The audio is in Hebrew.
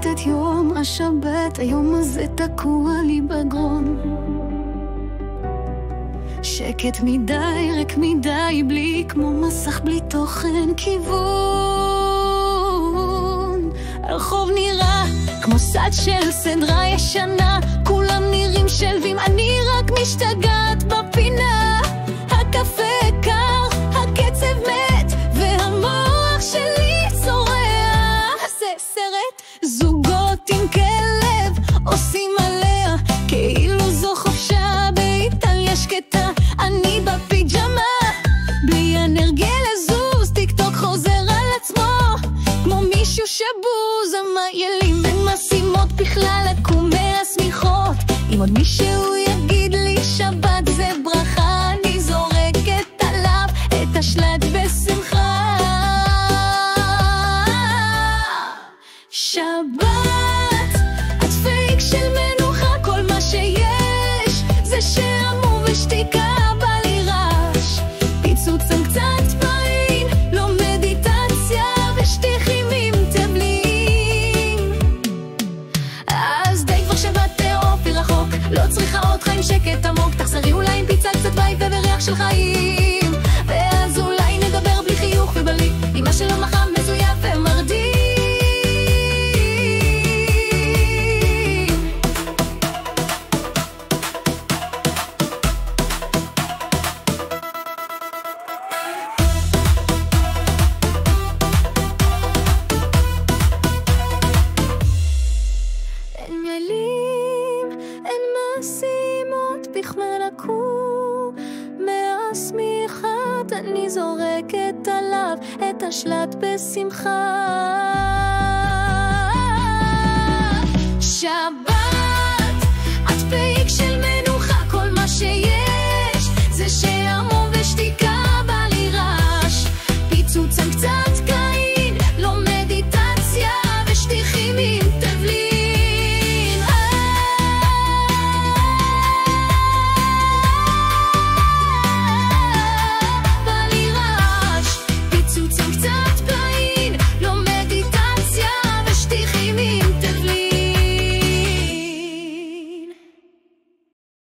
את יום השבת, היום הזה תקוע לי בגרון. שקט מדי, ריק מדי, בלי כמו מסך בלי תוכן כיוון. הרחוב נראה כמו סד של סדרה ישנה, כולם נראים שלווים, אני רק משתגעת בפינה. הקפה קר, הקצב מת, והמוח שלי צורח. זה סרט זוגות עם כלב עושים עליה כאילו זו חופשה באיטליה שקטה. אני בפיג'מה בלי אנרגיה לזוז, טיק טוק חוזר על עצמו כמו מישהו שבוז. המיילים בין משימות בכלל לקום מהסמיכות. אם עוד מישהו יגיד לי שבת זה ברכה, אני זורקת עליו את השלט בשמחה. שבת את פייק של מנוחה, כל מה שיש זה שעמום ושתיקה. בא לי רעש, פיצוצם קצת פעין, לא מדיטציה ושטיחים עם תבלין. אז די כבר שבת תעופי רחוק, לא צריכה אותך עם שקט עמוק. תחזרי אולי עם פיצה קצת בית ובריח של חיים, ואז אולי נדבר בלי חיוך ובלי עם מה שלא מחם מזויף ומרדים. אין מילים, אין משימות בכלל לקום מהשמיכת, אני זורקת עליו את השלט בשמחה. שבת